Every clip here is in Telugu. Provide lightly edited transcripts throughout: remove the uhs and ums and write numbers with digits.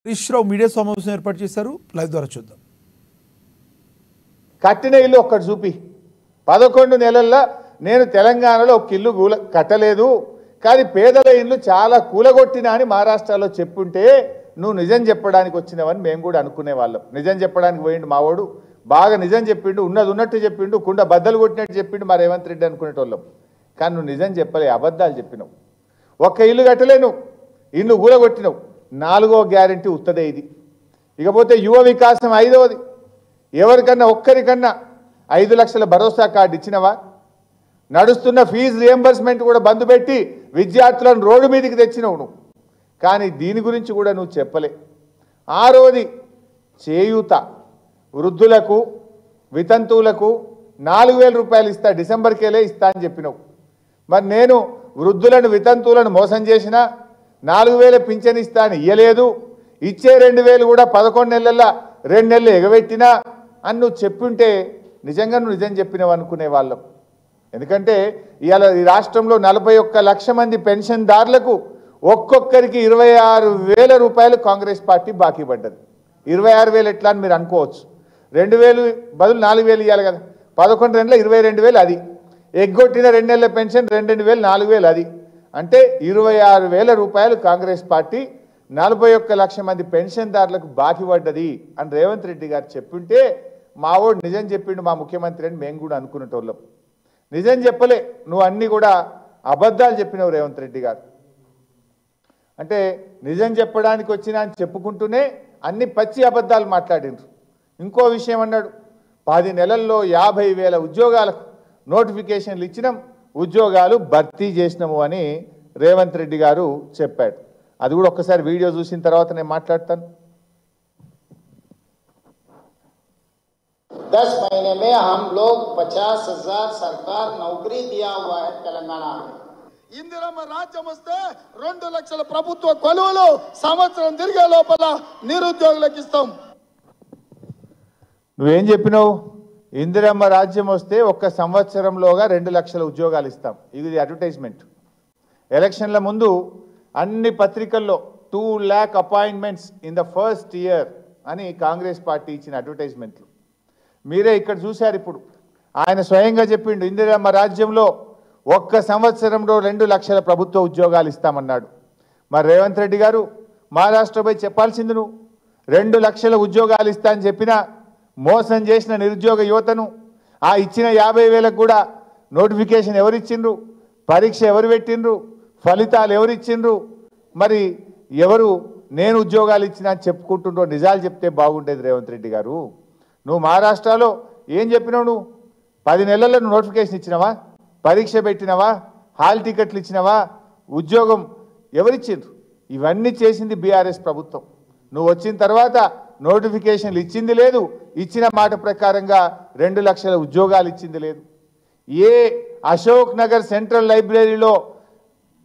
హరీష్రావు మీడియా సమావేశం ఏర్పాటు చేశారు. లైవ్ ద్వారా చూద్దాం. కట్టిన ఇల్లు ఒక్కటి చూపి 11 నెలల్లో నేను తెలంగాణలో ఒక ఇల్లు కట్టలేదు, కానీ పేదల ఇల్లు చాలా కూలగొట్టినా అని మహారాష్ట్రలో చెప్పుంటే నువ్వు నిజం చెప్పడానికి వచ్చినవని మేము కూడా అనుకునే వాళ్ళం. నిజం చెప్పడానికి పోయిండు మావాడు, బాగా నిజం చెప్పిండు, ఉన్నది ఉన్నట్టు చెప్పిండు, కుండ బద్దలు కొట్టినట్టు చెప్పిండు మా రేవంత్ రెడ్డి అనుకునేటోళ్ళం. కానీ నువ్వు నిజం చెప్పలే, అబద్ధాలు చెప్పినావు. ఒక్క ఇల్లు కట్టలేను, ఇల్లు కూలగొట్టినావు. 4వ గ్యారెంటీ ఉత్తదే ఇది. ఇకపోతే యువ వికాసం 5వది. ఎవరికన్నా ఒక్కరికన్నా 5 లక్షల భరోసా కార్డు ఇచ్చినవా? నడుస్తున్న ఫీజు రియంబర్స్మెంట్ కూడా బంద్ పెట్టి విద్యార్థులను రోడ్డు మీదకి తెచ్చినావు నువ్వు. కానీ దీని గురించి కూడా నువ్వు చెప్పలే. 6వది చేయూత, వృద్ధులకు వితంతువులకు 4000 రూపాయలు ఇస్తా, డిసెంబర్కేలే ఇస్తా అని చెప్పినావు. మరి నేను వృద్ధులను వితంతువులను మోసం చేసినా 4000 పింఛన్ ఇస్తా అని ఇయ్యలేదు, ఇచ్చే 2000 కూడా 11 నెలల్లో 2 నెలలు ఎగబెట్టినా అని నువ్వు చెప్పుంటే నిజంగా నువ్వు నిజం చెప్పినావు అనుకునే వాళ్ళం. ఎందుకంటే ఇవాళ ఈ రాష్ట్రంలో 41 లక్ష మంది పెన్షన్దారులకు ఒక్కొక్కరికి 26,000 రూపాయలు కాంగ్రెస్ పార్టీ బాకీ పడ్డది. 26,000 ఎట్లా అని మీరు అనుకోవచ్చు. 2,000 బదులు 4,000 ఇవ్వాలి కదా. 11 నెలల 22,000 అది, ఎగ్గొట్టిన 2 నెలల పెన్షన్ 2,000 4,000 అది, అంటే 26,000 రూపాయలు కాంగ్రెస్ పార్టీ 41 లక్ష మంది పెన్షన్దారులకు బాకీ పడ్డది అని రేవంత్ రెడ్డి గారు చెప్పింటే మావోడు నిజం చెప్పిండు మా ముఖ్యమంత్రి అని మేము కూడా అనుకునేటోళ్ళం. నిజం చెప్పలే, నువ్వు అన్నీ కూడా అబద్ధాలు చెప్పినావు రేవంత్ రెడ్డి గారు. అంటే నిజం చెప్పడానికి వచ్చినా అని చెప్పుకుంటూనే అన్ని పచ్చి అబద్ధాలు మాట్లాడిండ్రు. ఇంకో విషయం అన్నాడు, 10 నెలల్లో 50,000 ఉద్యోగాలకు నోటిఫికేషన్లు ఇచ్చినాం, ఉద్యోగాలు భర్తీ చేసినాము అని రేవంత్ రెడ్డి గారు చెప్పాడు. అది కూడా ఒక్కసారి వీడియో చూసిన తర్వాత నేను మాట్లాడతాను. 10 महीने में हम लोग 50,000 सरकार नौकरी दिया हुआ है तेलंगाना में. ఇందిరమ్మ రాజ్యం వస్తే 2 లక్షల ప్రభుత్వ కొలువులు సంవత్సరం తిరిగే లోపల నిరుద్యోగులకు ఇస్తాం. నువ్వేం చెప్పినావు? ఇందిరమ్మ రాజ్యం వస్తే 1 సంవత్సరంలోగా 2 లక్షల ఉద్యోగాలు ఇస్తాం. ఇది అడ్వర్టైజ్మెంట్. ఎలక్షన్ల ముందు అన్ని పత్రికల్లో 2 lakh appointments in the first year అని కాంగ్రెస్ పార్టీ ఇచ్చిన అడ్వర్టైజ్మెంట్లు మీరే ఇక్కడ చూశారు. ఇప్పుడు ఆయన స్వయంగా చెప్పిండు, ఇందిరమ్మ రాజ్యంలో 1 సంవత్సరంలో 2 లక్షల ప్రభుత్వ ఉద్యోగాలు ఇస్తామన్నాడు. మరి రేవంత్ రెడ్డి గారు మహారాష్ట్రపై చెప్పాల్సింది నువ్వు 2 లక్షల ఉద్యోగాలు ఇస్తా అని చెప్పినా మోసం చేసిన నిరుద్యోగ యువతను ఆ ఇచ్చిన 50,000 కూడా నోటిఫికేషన్ ఎవరిచ్చిండ్రు, పరీక్ష ఎవరు పెట్టిండ్రు, ఫలితాలు ఎవరిచ్చిండ్రు, మరి ఎవరు నేను ఉద్యోగాలు ఇచ్చినా అని చెప్పుకుంటుండ్రో నిజాలు చెప్తే బాగుండేది రేవంత్ రెడ్డి గారు. నువ్వు మహారాష్ట్రలో ఏం చెప్పినావు? నువ్వు 10 నెలల్లో నువ్వు నోటిఫికేషన్ ఇచ్చినావా, పరీక్ష పెట్టినవా, హాల్ టికెట్లు ఇచ్చినవా, ఉద్యోగం ఎవరిచ్చిండ్రు? ఇవన్నీ చేసింది బీఆర్ఎస్ ప్రభుత్వం. నువ్వు వచ్చిన తర్వాత నోటిఫికేషన్లు ఇచ్చింది లేదు, ఇచ్చిన మాట ప్రకారంగా 2 లక్షల ఉద్యోగాలు ఇచ్చింది లేదు. ఏ అశోక్ నగర్ సెంట్రల్ లైబ్రరీలో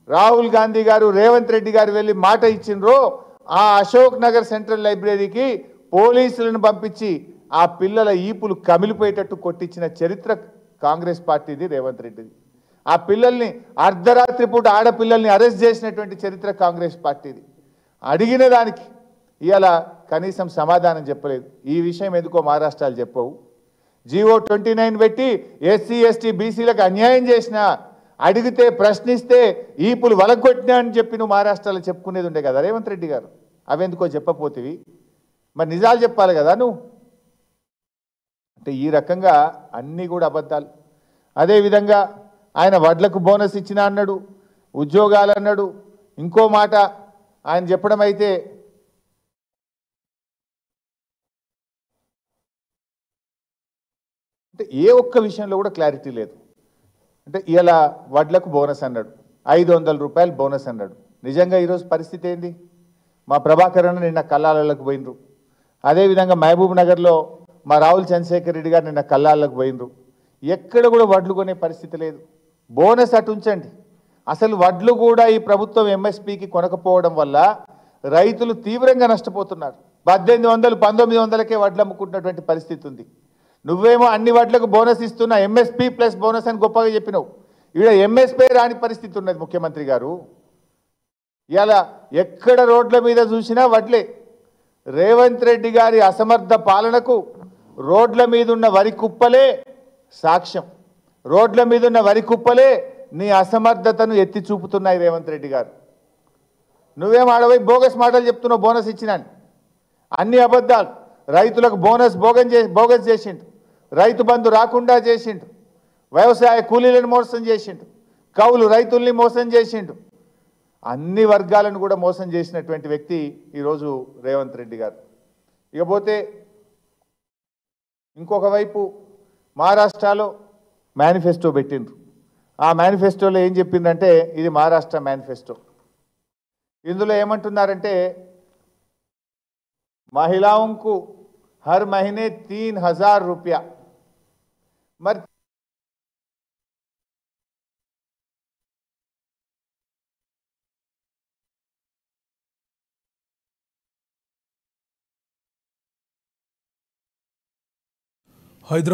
రాహుల్ గాంధీ గారు రేవంత్ రెడ్డి గారు వెళ్ళి మాట ఇచ్చిండ్రో ఆ అశోక్ నగర్ సెంట్రల్ లైబ్రరీకి పోలీసులను పంపించి ఆ పిల్లల ఈపులు కమిలిపోయేటట్టు కొట్టించిన చరిత్ర కాంగ్రెస్ పార్టీది, రేవంత్ రెడ్డిది. ఆ పిల్లల్ని అర్ధరాత్రి పూట ఆడపిల్లల్ని అరెస్ట్ చేసినటువంటి చరిత్ర కాంగ్రెస్ పార్టీది. అడిగిన దానికి ఇవాళ కనీసం సమాధానం చెప్పలేదు. ఈ విషయం ఎందుకో మహారాష్ట్రలు చెప్పవు. జీవో 29 పెట్టి ఎస్సీ ఎస్టీ బీసీలకు అన్యాయం చేసినా, అడిగితే ప్రశ్నిస్తే ఈపులు వలగొట్టినా అని చెప్పి నువ్వు మహారాష్ట్రలో చెప్పుకునేది ఉండే కదా రేవంత్ రెడ్డి గారు. అవెందుకో చెప్పపోతివి. మరి నిజాలు చెప్పాలి కదా నువ్వు. అంటే ఈ రకంగా అన్నీ కూడా అబద్ధాలు. అదేవిధంగా ఆయన వడ్లకు బోనస్ ఇచ్చినా అన్నాడు, ఉద్యోగాలు అన్నాడు. ఇంకో మాట ఆయన చెప్పడం అయితే అంటే ఏ ఒక్క విషయంలో కూడా క్లారిటీ లేదు. అంటే ఇలా వడ్లకు బోనస్ అన్నాడు, 500 రూపాయలు బోనస్ అన్నాడు. నిజంగా ఈరోజు పరిస్థితి ఏంది? మా ప్రభాకర్ అన్న నిన్న కల్లాలకు పోయినరు. అదేవిధంగా మహబూబ్ నగర్లో మా రాహుల్ చంద్రశేఖర్ రెడ్డి గారు నిన్న కల్లాలకు పోయినరు. ఎక్కడ కూడా వడ్లు కొనే పరిస్థితి లేదు. బోనస్ అటు ఉంచండి, అసలు వడ్లు కూడా ఈ ప్రభుత్వం ఎంఎస్పీకి కొనకపోవడం వల్ల రైతులు తీవ్రంగా నష్టపోతున్నారు. 1800, 1900కే వడ్లు అమ్ముకుంటున్నటువంటి పరిస్థితి ఉంది. నువ్వేమో అన్ని వడ్లకు బోనస్ ఇస్తున్నా, ఎంఎస్పీ ప్లస్ బోనస్ అని గొప్పగా చెప్పినావు. ఇక్కడ ఎంఎస్పీ రాని పరిస్థితి ఉన్నది ముఖ్యమంత్రి గారు. ఇలా ఎక్కడ రోడ్ల మీద చూసినా వడ్లే. రేవంత్ రెడ్డి గారి అసమర్థ పాలనకు రోడ్ల మీద ఉన్న వరి కుప్పలే సాక్ష్యం. రోడ్ల మీద ఉన్న వరి కుప్పలే నీ అసమర్థతను ఎత్తి చూపుతున్నాయి రేవంత్ రెడ్డి గారు. నువ్వేం ఆడవై బోగస్ మాటలు చెప్తున్నావు. బోనస్ ఇచ్చినాను, అన్ని అబద్ధాలు. రైతులకు బోగస్ చేసిండు, రైతు బంధు రాకుండా చేసిండు, వ్యవసాయ కూలీలను మోసం చేసిండు, కౌలు రైతుల్ని మోసం చేసిండు, అన్ని వర్గాలను కూడా మోసం చేసినటువంటి వ్యక్తి ఈరోజు రేవంత్ రెడ్డి గారు. ఇకపోతే ఇంకొక వైపు మహారాష్ట్రలో మేనిఫెస్టో పెట్టిండ్రు. ఆ మేనిఫెస్టోలో ఏం చెప్పిందంటే ఇది మహారాష్ట్ర మేనిఫెస్టో. ఇందులో ఏమంటున్నారంటే మహిళాओं हर महीने 3000 रुपया. మరి హైదరాబాద్